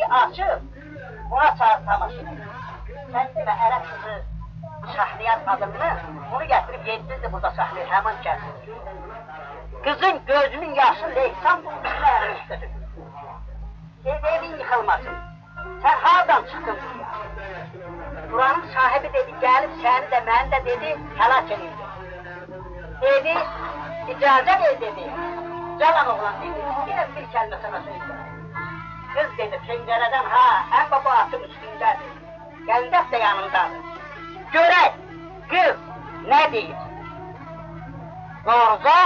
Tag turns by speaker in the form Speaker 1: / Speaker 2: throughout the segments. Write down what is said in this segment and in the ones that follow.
Speaker 1: açıb, ona tamaşa edir. Sən demə, ərəb qızı şahlayan adımını, bunu gətirib yeddirdi burada şahlayır, həman gəlir. Qızın gözünün yaşını leysan bu üzünə ərmişdir. Evin yıxılmasın. Sən hardan çıxdın buraya? Buranın sahibi dedi, gəlib səni də, məni də dedi, həlak edirdi. Dedi, icazə ver dedi. Cavan oğlan dedi, yine bir kəlmə sana söyleyeceğim. Kız dedi, pəncərədən ha, ən baba atın üstündədir. Gəldək də yanındadır. Görək, qız nə deyir? Noruza,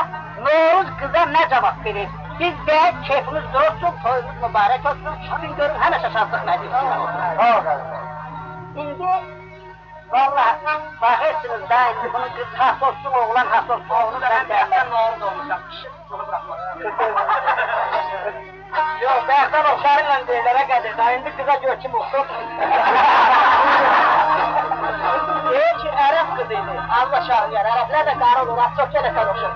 Speaker 1: Noruz qıza nə cavab verir? Biz deyək, keyfimiz olsun, toyumuz mübarək olsun, çıxın görün, həməşə şansıq məclisində olsun. İndi, vallahi, baxırsınız da, indi bunu qız has olsun, oğlan has olsun, onu da mən bəyəkdən Noruz olmuşam, bunu bırakmaz. Yox, bəyəkdən oxşarınla deyillərə qədir, da indi qıza gör kim olsun. Deyir ki, ərəb qızı idi, Allah şahiyər, ərəblər də qarı olur, az çox gələkən oxşar.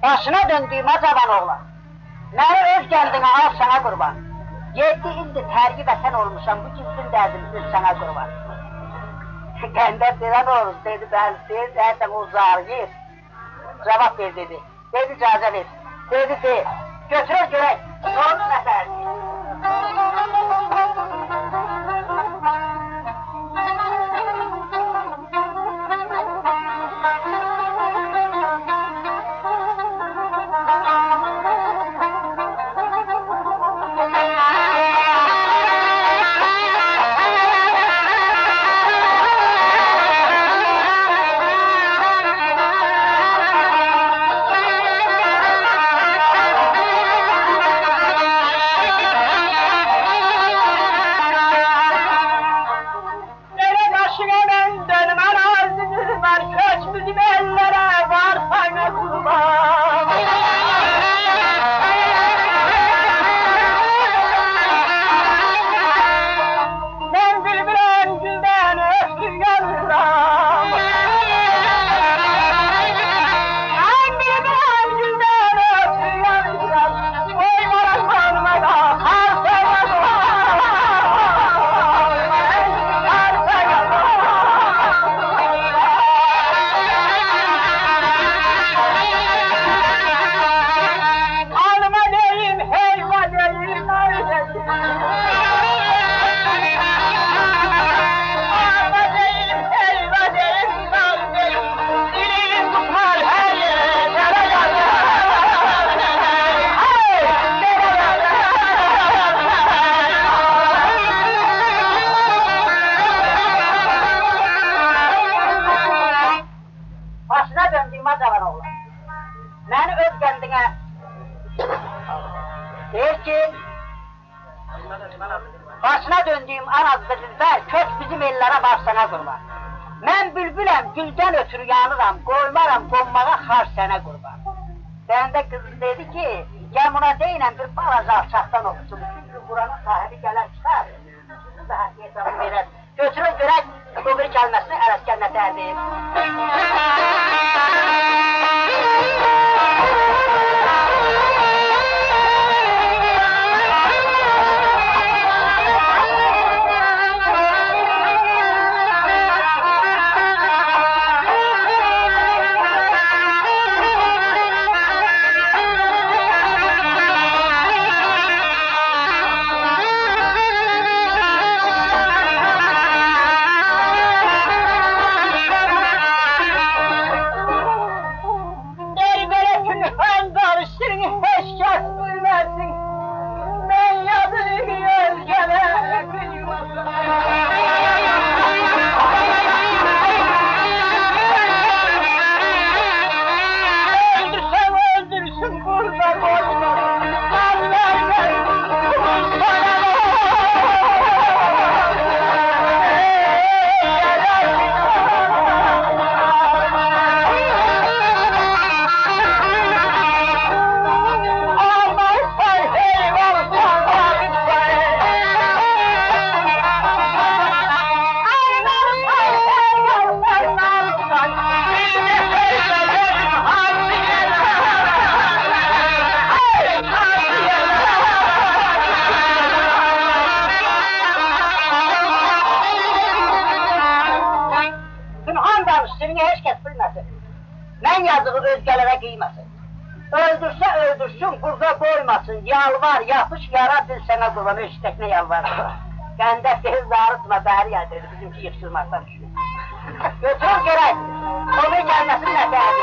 Speaker 1: Başına döndüğüme cavan oğlan. Məni öz gəldinə al sana qurban. 7 ildir tərgib ətən olmuşam, bu kimsin dərdimsiz sana qurban. Qəndə deyən olur, dedi, bəli, deyir, dərdən uzar, yer. Cavab ver, dedi. Dedi, icazə ver. Dedi, deyir. Götürür, görək. Doğru nəfərdir. Başına döndüyüm anazda dilbər, kök bizim ellere barsana qurban. Mən bülbüləm, güldən ötürü yanıram, qoymaram qonmağa xar sənə qurban. Bəndə qız dedi ki, gəl buna deyilən bir balaca alçaqdan oxusun. Çünki Quranın sahibi gələn çıxar, sizi daha hesabı verər. Götürün görək, bu bir kəlməsini ələskər nətərdir. Mən yazığı özgələrə qiyməsin. Öldürsə öldürsün, burada qoymasın. Yalvar, yapış, yara bil sənə qurban, eşitəklə yalvar. Qəndə sehir zarıtma, bəri yədir, bizimki yıxsılmaqdan düşür. Götürün görək, onu gəlməsin nətədir.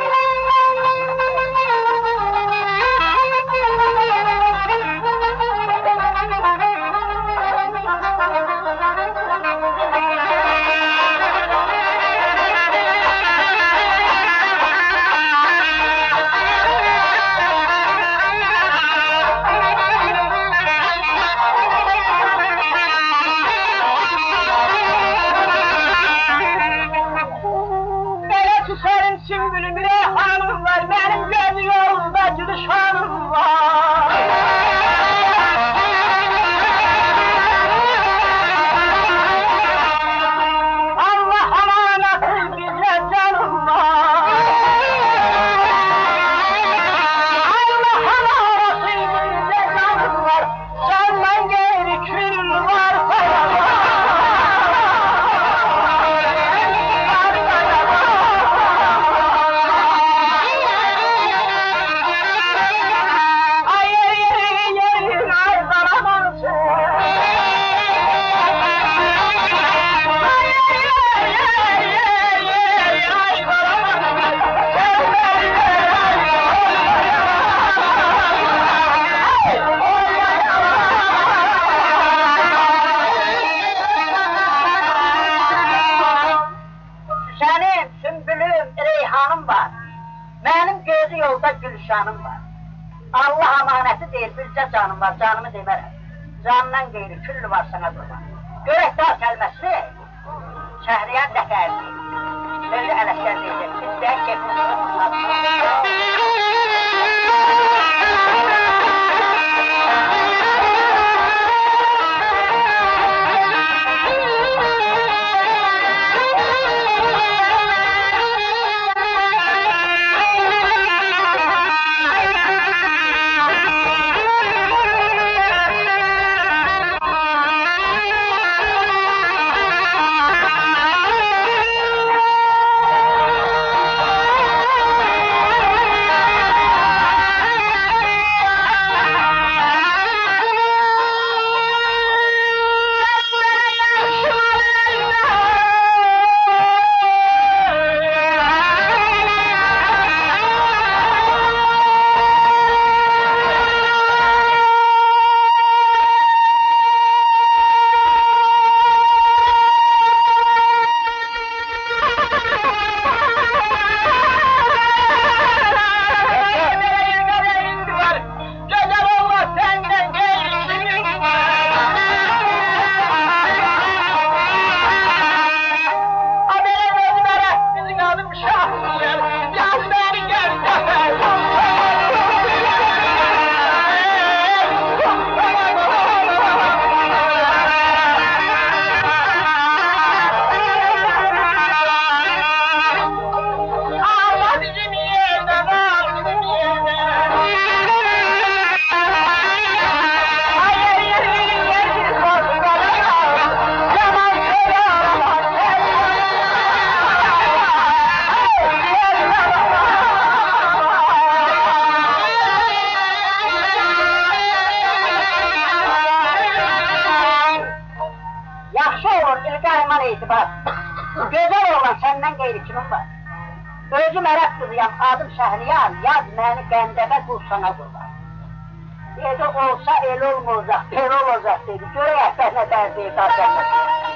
Speaker 1: Gülşanım var. Allah amanəti deyir, bircə canım var, canımı demərəm. Canından qeyri, küllü var sana durma. Görək dar kəlməsini, Şəhriyar Zəfərli, sözü ələskər deyəcək, sizdən kefini Aman etibar. Güzel oğlan senden gayri kimin var? Özüm Ərəb kızıyam, adım Şəhriyar, yaz məni qəndəbə qul sana qurban. Dedi olsa el olmayacaq, el olacaq dedi. Görək əhbət nə dərdi qarşılaşır.